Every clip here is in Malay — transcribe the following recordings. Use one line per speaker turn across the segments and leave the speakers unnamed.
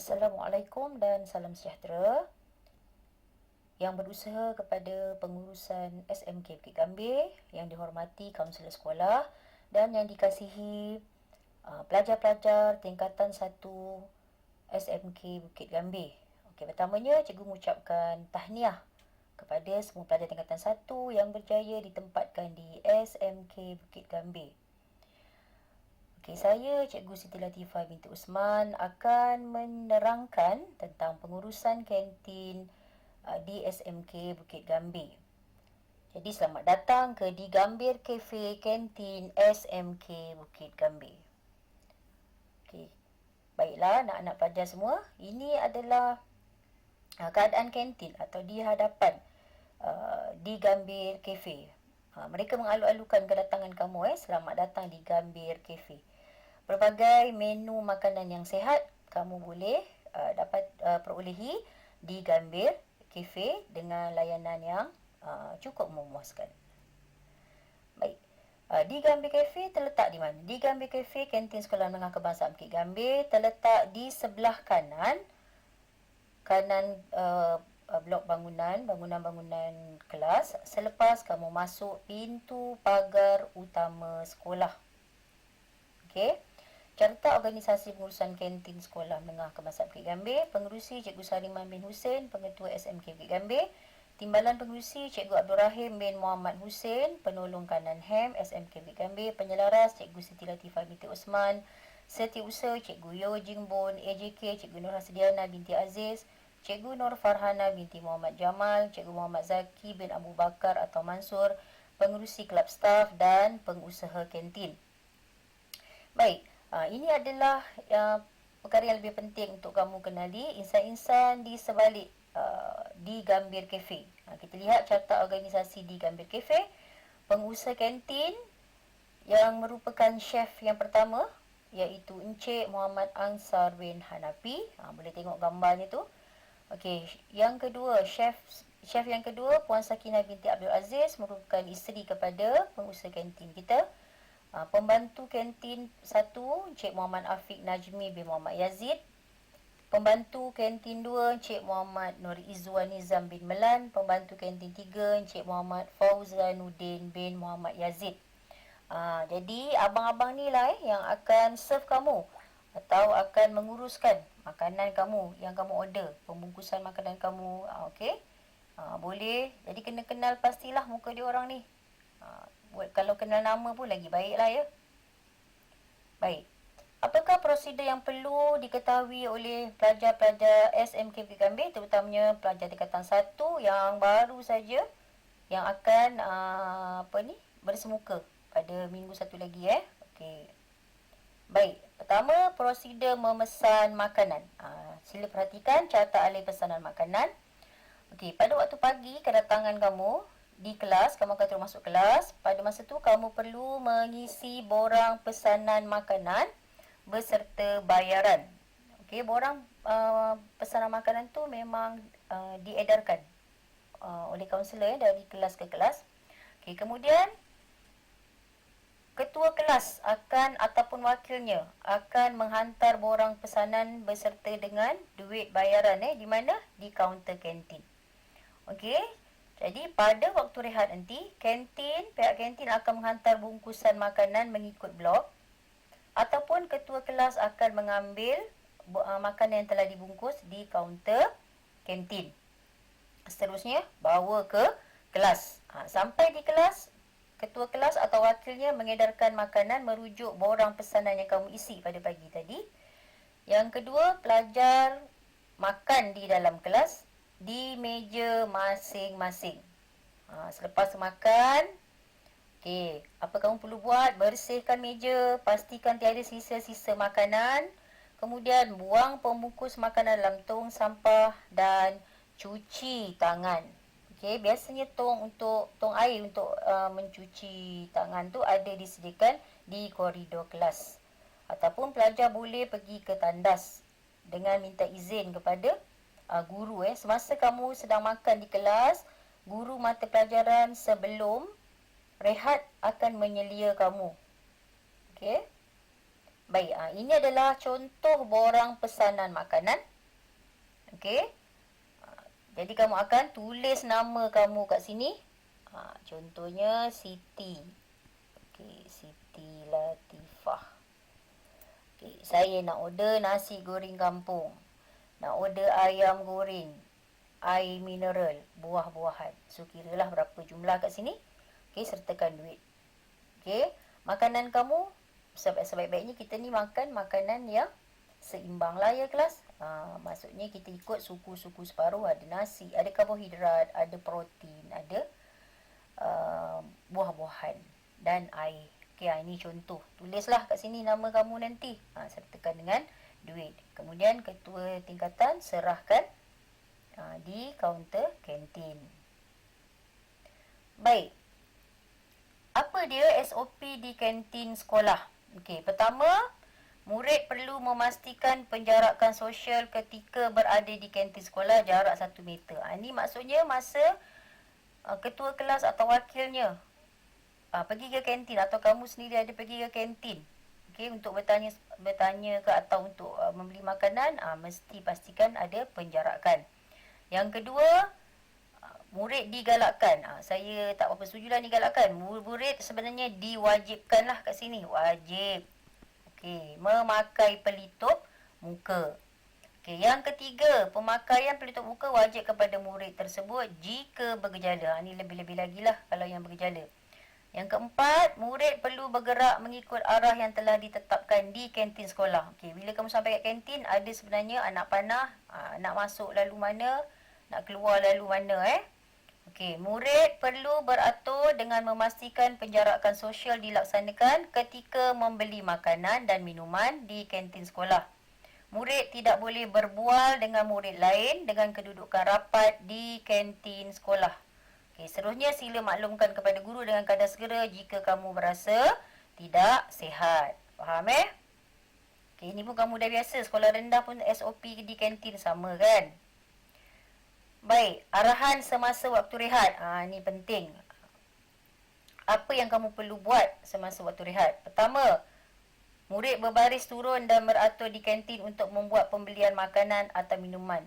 Assalamualaikum dan salam sejahtera. Yang berusaha kepada pengurusan SMK Bukit Gambir, yang dihormati kaunselor sekolah dan yang dikasihi pelajar-pelajar tingkatan 1 SMK Bukit Gambir. Okey, pertamanya cikgu mengucapkan tahniah kepada semua pelajar tingkatan 1 yang berjaya ditempatkan di SMK Bukit Gambir. Okey, saya Cikgu Siti Latifah binti Usman akan menerangkan tentang pengurusan kantin di SMK Bukit Gambir. Jadi selamat datang ke di Gambir Cafe Kantin SMK Bukit Gambir. Okey, baiklah anak-anak pelajar semua, ini adalah keadaan kantin atau di hadapan di Gambir Cafe. Mereka mengalu-alukan kedatangan kamu. Selamat datang di Gambir Cafe. Berbagai menu makanan yang sihat kamu boleh dapat perolehi di Gambir Cafe dengan layanan yang cukup memuaskan. Baik. Di Gambir Cafe terletak di mana? Di Gambir Cafe, kantin Sekolah Menengah Kebangsaan Bukit Gambir terletak di sebelah kanan blok bangunan kelas selepas kamu masuk pintu pagar utama sekolah. Okey. Carta organisasi pengurusan kantin Sekolah Menengah Kebangsaan Bukit Gambir, pengerusi Cikgu Sariman bin Hussein, pengetua SMK Bukit Gambir. Timbalan pengerusi Cikgu Abdul Rahim bin Muhammad Hussein, penolong kanan HEM SMK Bukit Gambir. Penyelaras Cikgu Siti Latifah binti Usman. Setiausaha Cikgu Yo Jingbon, AJK Cikgu Nur Hasdiana binti Aziz, Cikgu Nur Farhana binti Muhammad Jamal, Cikgu Muhammad Zaki bin Abu Bakar atau Mansur, pengerusi kelab staf dan pengusaha kantin. Baik, ini adalah perkara yang lebih penting untuk kamu kenali, insan-insan di sebalik di Gambir Cafe. Kita lihat carta organisasi di Gambir Cafe. Pengusaha kantin yang merupakan chef yang pertama iaitu Encik Muhammad Ansar bin Hanafi. Boleh tengok gambarnya tu. Okey, yang kedua, chef yang kedua Puan Sakinah binti Abdul Aziz, merupakan isteri kepada pengusaha kantin kita. Pembantu kantin 1 Encik Muhammad Afiq Najmi bin Muhammad Yazid. Pembantu kantin 2 Encik Muhammad Nur Izwan Nizam bin Melan. Pembantu kantin 3 Encik Muhammad Fauzanuddin bin Muhammad Yazid. Jadi abang-abang ni lah yang akan serve kamu atau akan menguruskan makanan kamu yang kamu order, pembungkusan makanan kamu. Okey. Boleh. Jadi kena kenal pastilah muka dia orang ni. Buat kalau kenal nama pun lagi baiklah ya. Baik. Apakah prosedur yang perlu diketahui oleh pelajar-pelajar SMK Bukit Gambir, terutamanya pelajar tingkatan 1 yang baru saja yang akan bersemuka pada minggu satu lagi Okey. Baik, pertama prosedur memesan makanan. Sila perhatikan carta alih pesanan makanan. Okey, pada waktu pagi kedatangan kamu di kelas, kamu akan terus masuk kelas. Pada masa tu kamu perlu mengisi borang pesanan makanan beserta bayaran. Okey, borang pesanan makanan tu memang diedarkan oleh kaunselor dari kelas ke kelas. Okey, kemudian ketua kelas akan ataupun wakilnya akan menghantar borang pesanan beserta dengan duit bayaran di mana? Di kaunter kantin. Okey. Jadi pada waktu rehat nanti, pihak kantin akan menghantar bungkusan makanan mengikut blok ataupun ketua kelas akan mengambil makanan yang telah dibungkus di kaunter kantin. Seterusnya bawa ke kelas. Sampai di kelas, ketua kelas atau wakilnya mengedarkan makanan merujuk borang pesanan yang kamu isi pada pagi tadi. Yang kedua, pelajar makan di dalam kelas di meja masing-masing. Selepas makan, okey, apa kamu perlu buat? Bersihkan meja, pastikan tiada sisa-sisa makanan. Kemudian buang pembungkus makanan dalam tong sampah dan cuci tangan. Okey, biasanya tong air untuk mencuci tangan tu ada disediakan di koridor kelas. Ataupun pelajar boleh pergi ke tandas dengan minta izin kepada guru semasa kamu sedang makan di kelas, guru mata pelajaran sebelum rehat akan menyelia kamu. Okey. Baik, ini adalah contoh borang pesanan makanan. Okey. Jadi kamu akan tulis nama kamu kat sini. Contohnya Siti. Okey, Siti Latifah. Okey, saya nak order nasi goreng kampung. Nak order ayam goreng, air mineral, buah-buahan. So, kiralah berapa jumlah kat sini. Okey, sertakan duit. Okey, makanan kamu, sebaik-baiknya kita ni makan makanan yang seimbang lah ya kelas. Maksudnya kita ikut suku-suku separuh. Ada nasi, ada karbohidrat, ada protein, ada buah-buahan dan air. Okey, ini contoh. Tulislah kat sini nama kamu nanti. Sertakan dengan duit. Kemudian ketua tingkatan serahkan di kaunter kantin. Baik. Apa dia SOP di kantin sekolah? Okey, pertama, murid perlu memastikan penjarakan sosial ketika berada di kantin sekolah jarak 1 meter. Ini maksudnya masa ketua kelas atau wakilnya pergi ke kantin atau kamu sendiri ada pergi ke kantin. Okey, untuk bertanya ke atau untuk membeli makanan, mesti pastikan ada penjarakan. Yang kedua, murid digalakkan. Saya tak apa setuju lah digalakkan. Murid sebenarnya diwajibkan lah kat sini. Wajib. Okey, memakai pelitup muka. Okey, yang ketiga, pemakaian pelitup muka wajib kepada murid tersebut jika bergejala. Ini lebih-lebih lagi lah kalau yang bergejala. Yang keempat, murid perlu bergerak mengikut arah yang telah ditetapkan di kantin sekolah. Okey, bila kamu sampai kat kantin, ada sebenarnya anak panah, nak masuk lalu mana, nak keluar lalu mana Okey, murid perlu beratur dengan memastikan penjarakan sosial dilaksanakan ketika membeli makanan dan minuman di kantin sekolah. Murid tidak boleh berbual dengan murid lain dengan kedudukan rapat di kantin sekolah. Okey, seterusnya sila maklumkan kepada guru dengan kadar segera jika kamu berasa tidak sihat. Faham Okey, ini pun kamu dah biasa. Sekolah rendah pun SOP di kantin sama kan? Baik, arahan semasa waktu rehat. Ini penting. Apa yang kamu perlu buat semasa waktu rehat? Pertama, murid berbaris turun dan beratur di kantin untuk membuat pembelian makanan atau minuman.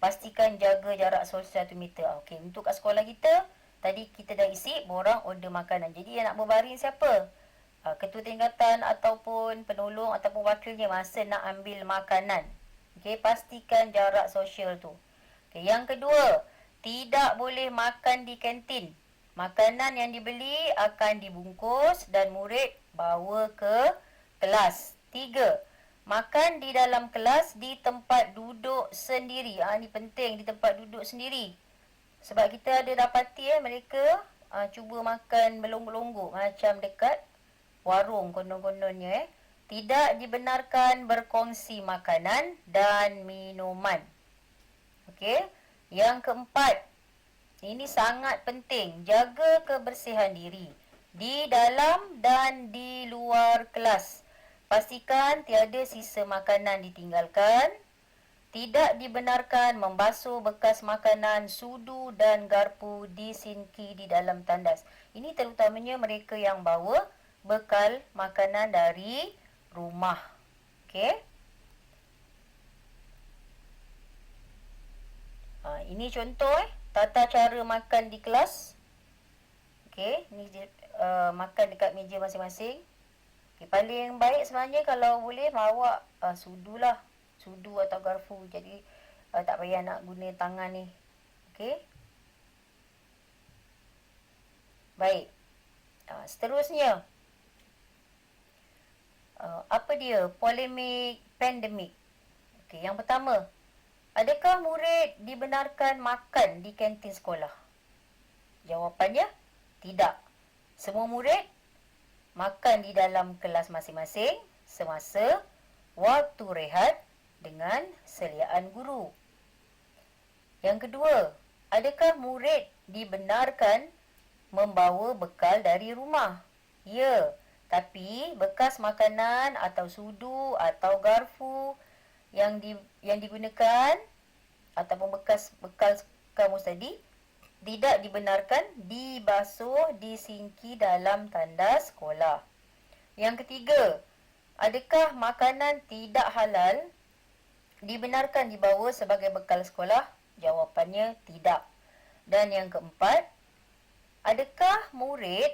Pastikan jaga jarak sosial 1 meter. Okey, untuk kat sekolah kita, tadi kita dah isi borang order makanan. Jadi yang nak berbaring siapa? Ketua tingkatan ataupun penolong ataupun wakilnya masa nak ambil makanan. Okey, pastikan jarak sosial tu. Okay, yang kedua, tidak boleh makan di kantin. Makanan yang dibeli akan dibungkus dan murid bawa ke kelas. 3. Makan di dalam kelas di tempat duduk sendiri. Ini penting, di tempat duduk sendiri. Sebab kita ada dapati mereka cuba makan berlonggok-longgok macam dekat warung konon-kononnya. Tidak dibenarkan berkongsi makanan dan minuman. Okey. Yang keempat, ini sangat penting, jaga kebersihan diri di dalam dan di luar kelas. Pastikan tiada sisa makanan ditinggalkan. Tidak dibenarkan membasuh bekas makanan, sudu dan garpu di sinki di dalam tandas. Ini terutamanya mereka yang bawa bekal makanan dari rumah. Okey. Ini contoh tata cara makan di kelas. Okey, ni makan dekat meja masing-masing. Okay, paling baik sebenarnya kalau boleh bawa sudu lah. Sudu atau garpu. Jadi tak payah nak guna tangan ni. Okey. Baik. Seterusnya. Apa dia? Polemik pandemik. Okey, yang pertama. Adakah murid dibenarkan makan di kantin sekolah? Jawapannya, tidak. Semua murid makan di dalam kelas masing-masing semasa waktu rehat dengan seliaan guru. Yang kedua, adakah murid dibenarkan membawa bekal dari rumah? Ya, tapi bekas makanan atau sudu atau garpu yang digunakan ataupun bekas bekal kamu tadi tidak dibenarkan dibasuh di sinki dalam tandas sekolah. Yang ketiga, Adakah makanan tidak halal dibenarkan dibawa sebagai bekal sekolah? Jawapannya tidak. Dan yang keempat, adakah murid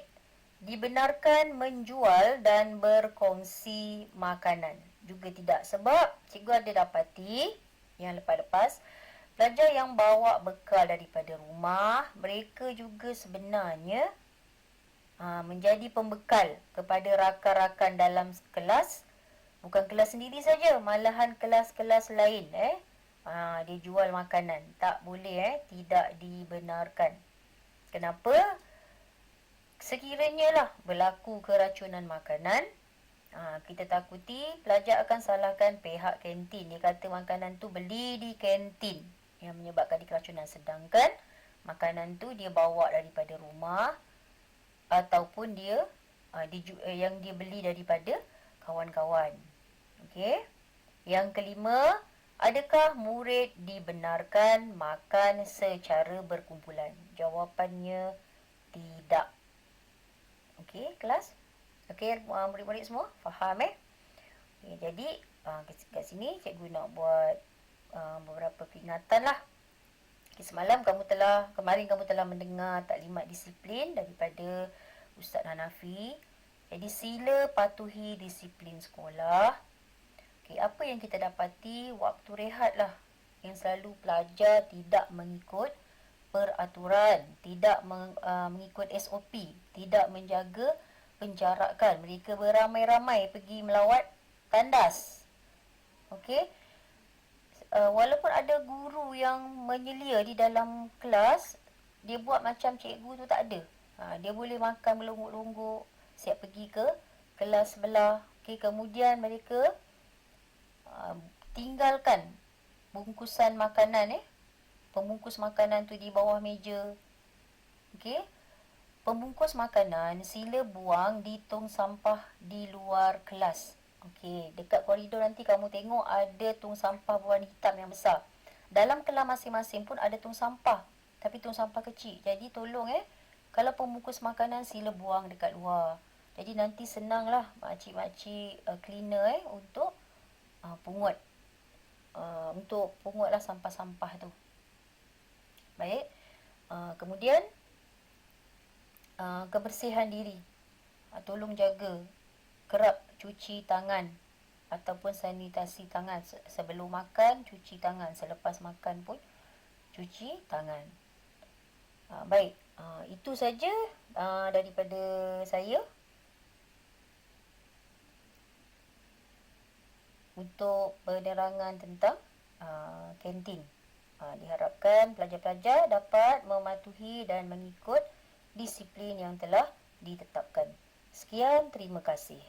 dibenarkan menjual dan berkongsi makanan? Juga tidak. Sebab cikgu ada dapati yang lepas-lepas, pelajar yang bawa bekal daripada rumah, mereka juga sebenarnya menjadi pembekal kepada rakan-rakan dalam kelas. Bukan kelas sendiri saja, malahan kelas-kelas lain. Dia jual makanan. Tak boleh, tidak dibenarkan. Kenapa? Sekiranya lah berlaku keracunan makanan, kita takuti pelajar akan salahkan pihak kantin. Dia kata makanan tu beli di kantin yang menyebabkan keracunan. Sedangkan makanan tu dia bawa daripada rumah ataupun yang dia beli daripada kawan-kawan. Okey. Yang kelima, adakah murid dibenarkan makan secara berkumpulan? Jawapannya tidak. Okey, kelas? Okey, murid-murid semua faham Okay, jadi kat sini cikgu nak buat beberapa peringatan lah. Okay, kemarin kamu telah mendengar taklimat disiplin daripada Ustaz Hanafi. Jadi sila patuhi disiplin sekolah. Okay, apa yang kita dapati waktu rehat lah yang selalu pelajar tidak mengikut peraturan, tidak mengikut SOP, tidak menjaga penjarakan. Mereka beramai-ramai pergi melawat tandas. Okey. Walaupun ada guru yang menyelia di dalam kelas, dia buat macam cikgu tu tak ada. Dia boleh makan melonggok-longgok, siap pergi ke kelas sebelah. Okey, kemudian mereka tinggalkan bungkusan makanan pembungkus makanan tu di bawah meja. Okey. Pembungkus makanan sila buang di tong sampah di luar kelas. Okey, dekat koridor nanti kamu tengok ada tong sampah berwarna hitam yang besar. Dalam kelas masing-masing pun ada tong sampah, tapi tong sampah kecil. Jadi tolong kalau pembungkus makanan sila buang dekat luar. Jadi nanti senanglah makcik-makcik cleaner untuk pungut pungutlah sampah-sampah tu. Baik. Kemudian kebersihan diri. Tolong jaga kerap cuci tangan ataupun sanitasi tangan. Sebelum makan cuci tangan, selepas makan pun cuci tangan. Baik. Itu saja daripada saya untuk penerangan tentang kantin. Diharapkan pelajar-pelajar dapat mematuhi dan mengikut disiplin yang telah ditetapkan. Sekian, terima kasih.